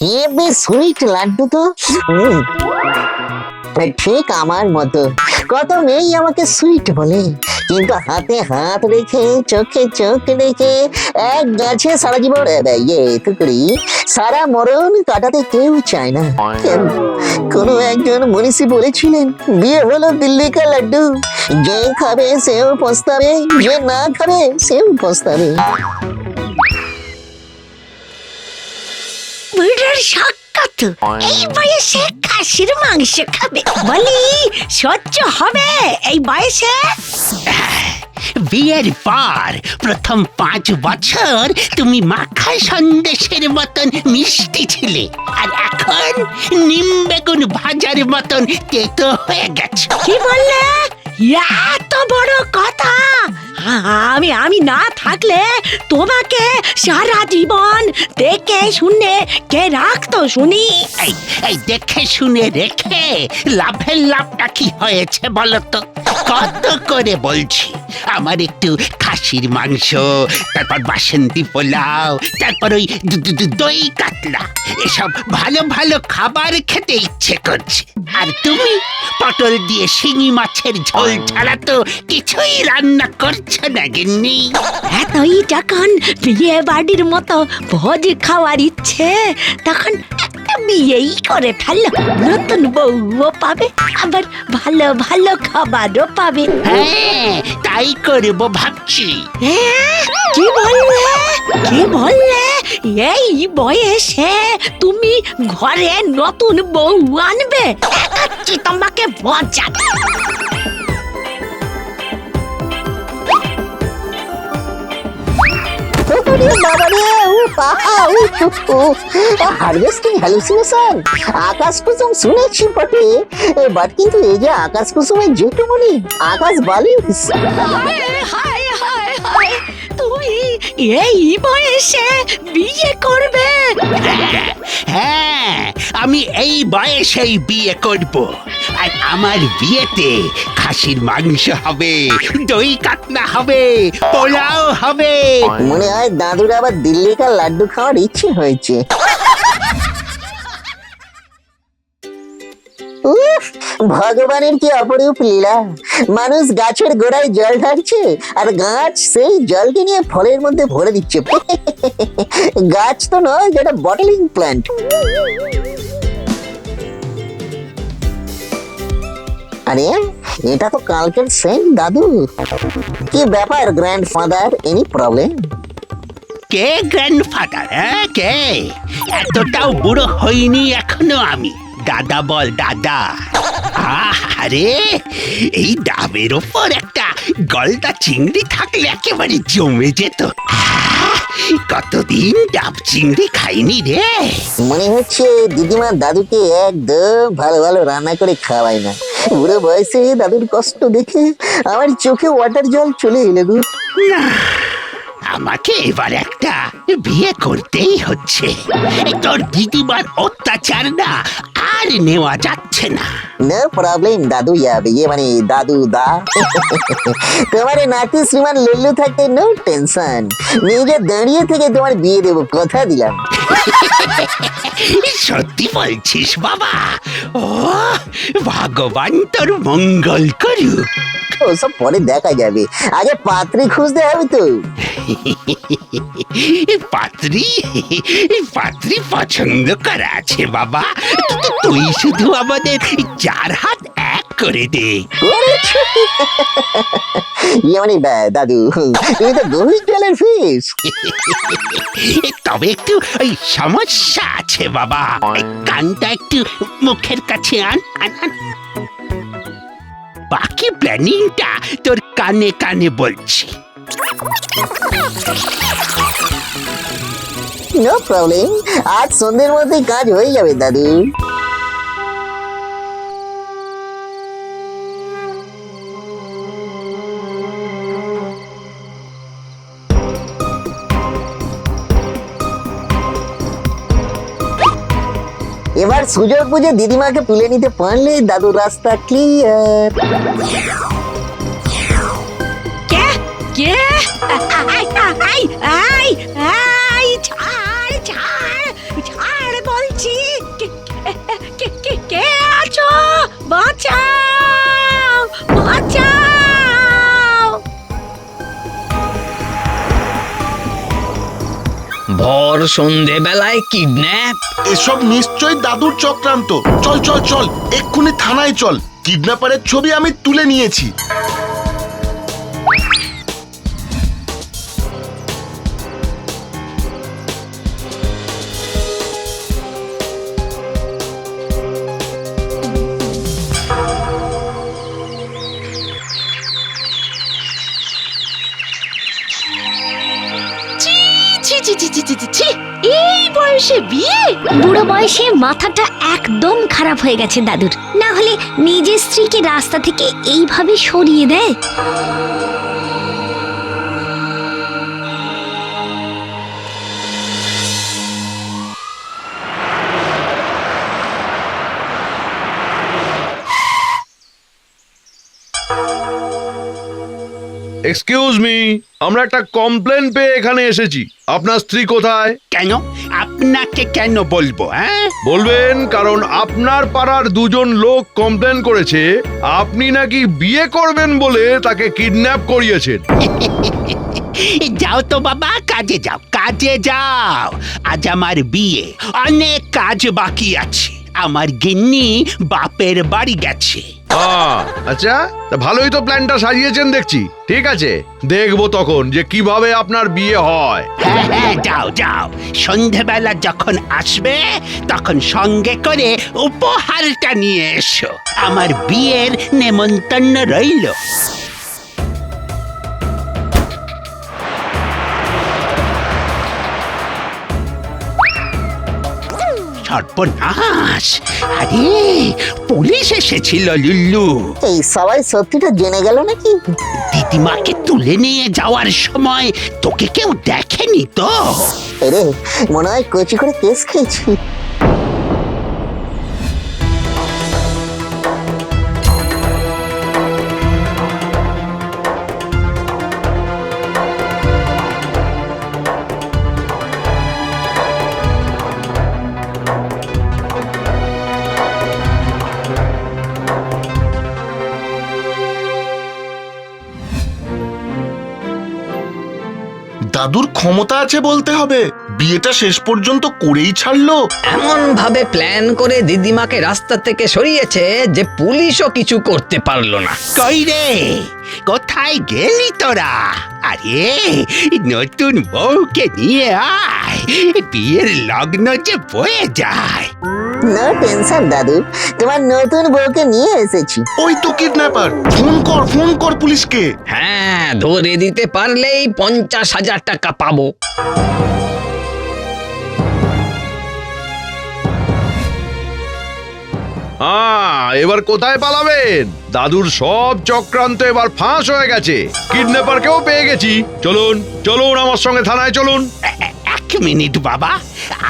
Heavy sweet laddu তো। ঠিক আমার মতো। কত মেয়েই আমাকে সুইট বলে, কিন্তু হাতে হাত রেখে চোখে চোখ রেখে এক গাছে সারা জীবন টুকরি সারা মরণ কাটাতে কেউ চায় না। কেন? কোনো একজন মনীষী বলেছিলেন বিয়ে হলো দিল্লি কা লাড্ডু, যে খাবে সেও পস্তাবে, যে না খাবে সেও পস্তাবে। বুড়ার সাক্ষাৎ এই বয়সে খাসির মাংস খাবে বলি সহ্য হবে এই বয়সে? বিয়ের পর প্রথম 5 বছর তুমি মাখা সন্দেশের মতন মিষ্টি ছিলে, আর এখন নিম বেগুন ভাজার মতন তেতো হয়ে গেছে। কি বললে? এত বড় কথা! আমি না থাকলে তোমাকে সারা জীবন দেখে শুনে কে রাখতো শুনি? এই দেখে শুনে রেখে লাভের লাভটা কি হয়েছে বলো তো? কত করে বলছি আমার একটু খাসির মাংস, তারপর বাসন্তী পোলাও, তারপর ওই দই কাতলা, এসব ভালো ভালো খাবার খেতে ইচ্ছে করছে। আর তুমি পটল দিয়ে শিঙি মাছের ঝোল ছাড়া তো কিছুই রান্না করছো না গিন্নি। এতই যখন বিয়ে বাড়ির মতো ভোজ খাওয়ার ইচ্ছে, তখন একটা বিয়েই করে ফেললো। নতুন বউও পাবে, আবার ভালো ভালো খাবারও পাবে। হ্যাঁ, তাই করবো ভাবছি। কি বললে? কি বললে? এই বয়সে তুমি ঘরে নতুন বউ আনবে? দেখাচ্ছি তোমাকে মজা। Harvesting hallucination. আকাশ কুসুম শুনেছি বটে, বাট কিন্তু এই যে আকাশ কুসুমের যেটুকুনি আকাশ বালি। হায় হায় হায়, তুমি এই বয়সে বিয়ে করবে? হ্যাঁ, আমি এই বয়সেই বিয়ে করব। আর আমার বিয়েতে খাসির মাংস হবে, দই কাতলা হবে, পোলাও হবে। মনে হয় দাদুর আবার দিল্লি কা লাড্ডু খাওয়ার ইচ্ছে হয়েছে। উফ, ভগবানের কি অপরূপ লীলা! মানুষ গাছের গোড়ায় জল ঢালছে, আর গাছ সেই জলকে নিয়ে ফলের মধ্যে ভরে দিচ্ছে। গাছ তো নয়, যেটা বটলিং প্ল্যান্ট। আরে এটা তো কালকের সেম দাদু। কি ব্যাপার গ্র্যান্ডফাদার, এনি প্রবলেম? কে গ্র্যান্ডফাদার? হ্যাঁ, কে? এতটাও বুড়ো হইনি এখনো আমি। দাদা বল, দাদা। আরে এই ডাবের ওপর একটা গলদা চিংড়ি থাকলে একেবারে জমে যেত। কতদিন ডাব চিংড়ি খাইনি রে। মনে হচ্ছে দিদিমা দাদুকে একদম ভালো ভালো রান্না করে খাওয়ায় না। বুড়ো বয়সে দাদুর কষ্ট দেখে আমার চোখে ওয়াটার জল চলে এলো গো। না, আমাকে এবার একটা বিয়ে করতেই হচ্ছে। তোর দিদিমার অত্যাচার না আর নেওয়া যাচ্ছে না। নো প্রবলেম দাদু যাবে, মানে দাদু দা। তোমার নাতি শ্রীমান লল্লু থাকতে নো টেনশন, নিজে দাঁড়িয়ে থেকে তোমার বিয়ে দেবো, কথা দিলাম। সত্যি বলছিস বাবা? ও ভগবান তোর মঙ্গল করুক। ওসব পরে দেখা যাবে, আগে পাত্রী খুঁজতে হবে তো। পাত্রী পাত্রী পছন্দ করা আছে বাবা। তুই শুধু আমাদের 4 হাত এক করে দে। মানে দাদু, তুমি তো গভীর জলের ফিস। তবে একটু ওই সমস্যা আছে বাবা। কানটা একটু মুখের কাছে আন আন আন। বাকি প্ল্যানিংটা তোর কানে কানে বলছি। নো প্রবলেম, আজ সন্ধ্যের মধ্যে কাজ হয়ে যাবে দাদু। এবার সুযোগ বুঝে দিদিমাকে তুলে নিতে পারলে দাদুর রাস্তা clear. K K? I I I, ছাড় ছাড় ছাড় বলছি। ভর সন্ধেবেলায় কিডন্যাপ? এসব নিশ্চয়ই দাদুর চক্রান্ত। চল চল চল, এক্ষুনি থানায় চল। কিডন্যাপারের ছবি আমি তুলে নিয়েছি। ছি ছি ছি ছি ছি ছি ছি, এই বয়সে বিয়ে? বুড়ো বয়সে মাথাটা একদম খারাপ হয়ে গেছে দাদুর। না হলে নিজের স্ত্রীকে রাস্তা থেকে এইভাবে সরিয়ে দেয়? এক্সকিউজ মি, আমরা একটা কমপ্লেন পেয়ে এখানে এসেছি। আপনার স্ত্রী কোথায়? কেন? আপনাকে কেন বলবো? হ্যাঁ, বলবেন, কারণ আপনার পাড়ার দুজন লোক কমপ্লেন করেছে আপনি নাকি বিয়ে করবেন বলে তাকে কিডন্যাপ করিয়েছেন। যাও তো বাবা, কাজে যাও, কাজে যাও। আজ আমার বিয়ে, অনেক কাজ বাকি আছে। আমার গিন্নি বাপের বাড়ি গেছে। আচ্ছা, তা ভালোই তো প্ল্যানটা সাজিয়েছেন দেখছি। ঠিক আছে, দেখবো তখন যে কিভাবে আপনার বিয়ে হয়। হ্যাঁ হ্যাঁ, যাও যাও। সন্ধেবেলা যখন আসবে তখন সঙ্গে করে উপহারটা নিয়ে এসো। আমার বিয়ের নেমন্তন্ন রইল। সর্বনাশ! আরে, পুলিশ এসেছিল লুল্লু। এই সবাই সত্যিটা জেনে গেল নাকি? দিদিমাকে তুলে নিয়ে যাওয়ার সময় তোকে কেউ দেখেনি তো? রে, মনে হয় কচি করে কেস খেয়েছি। দাদুর ক্ষমতা আছে বলতে হবে। বিয়েটা শেষ পর্যন্ত করেই ছাড়লো। এমন ভাবে প্ল্যান করে দিদিমাকে রাস্তা থেকে সরিয়েছে যে পুলিশও কিছু করতে পারলো না। কই রে, কোথায় গেলি তোরা? আরে, নতুন বউকে নিয়ে আয়, বিয়ের লগ্ন যে বয়ে যায়। নো টেনশন দাদু, তোমার নতুন বউকে নিয়ে এসেছি। ওই তো কিডন্যাপার। ফোন কর পুলিশকে। হ্যাঁ, ধরে দিতে পারলেই 50,000 টাকা পাবো। এবার কোথায় পালাবেন? দাদুর সব চক্রান্ত এবার ফাঁস হয়ে গেছে। কিডন্যাপারকেও পেয়ে গেছি। চলুন চলুন, আমার সঙ্গে থানায় চলুন। এক মিনিট বাবা,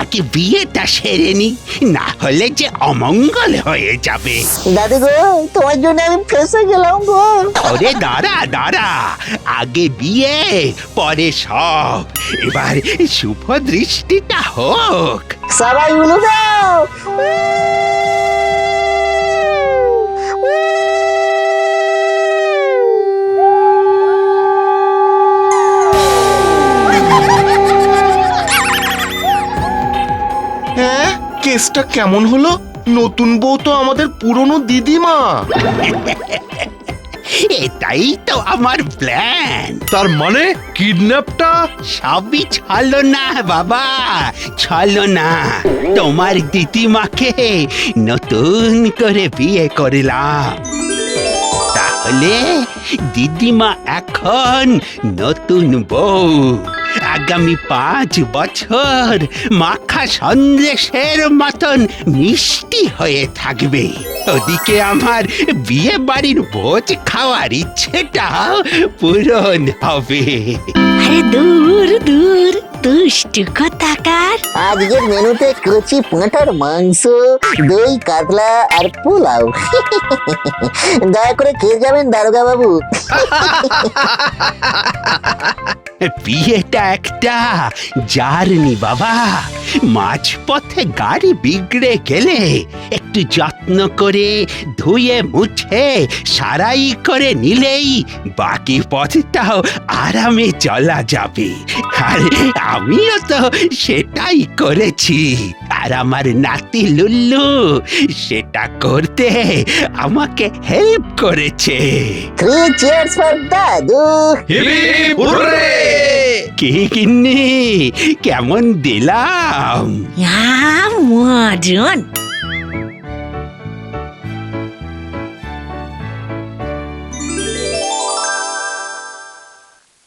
আগে বিয়েটা সেরে নি, না হলে যে অমঙ্গল হয়ে যাবে। দাদু গো, তোমার জন্য আমি ফেসে গেলাম গো। ওরে দাঁড়া দাঁড়া, আগে বিয়ে পরে সব। এবার শুভ দৃষ্টিটা হোক। সবাই উলু দাও। হ্যাঁ, কেসটা কেমন হলো? নতুন বউ তো আমাদের পুরনো দিদিমা। এটাই তো আমার প্ল্যান। তার মানে কিডন্যাপটা? সবই ছলো না বাবা, ছলো না। তোমার দিদিমাকে নতুন করে বিয়ে করলাম, তাহলে দিদিমা এখন নতুন বউ। আগামী 5 বছর মাখা সন্দেশের মতন মিষ্টি হয়ে থাকবে। ওদিকে আমার বিয়ে বাড়ির ভোজ খাওয়ার ইচ্ছেটা পূরণ হবে। আরে দূর দূর, দুষ্টু কোথাকার। আজকের মেনুতে কচি পাঁঠার মাংস, দই কাতলা আর পোলাও। দয়া করে খেয়ে যাবেন দারোগা বাবু। বিয়েটা একটা জার্নি বাবা। মাঝপথে গাড়ি বিগড়ে গেলে একটু যত্ন করে ধুয়ে মুছে সারাই করে নিলেই বাকি পথটাও আরামে চলা যাবে। আর আমিও তো সেটাই করেছি। আর আমার নাতি লুল্লু সেটা করতে আমাকে হেল্প করেছে। 3 cheers for দাদু। Hip hip hurray! কি কিন্নি কেমন দিলাম? মজন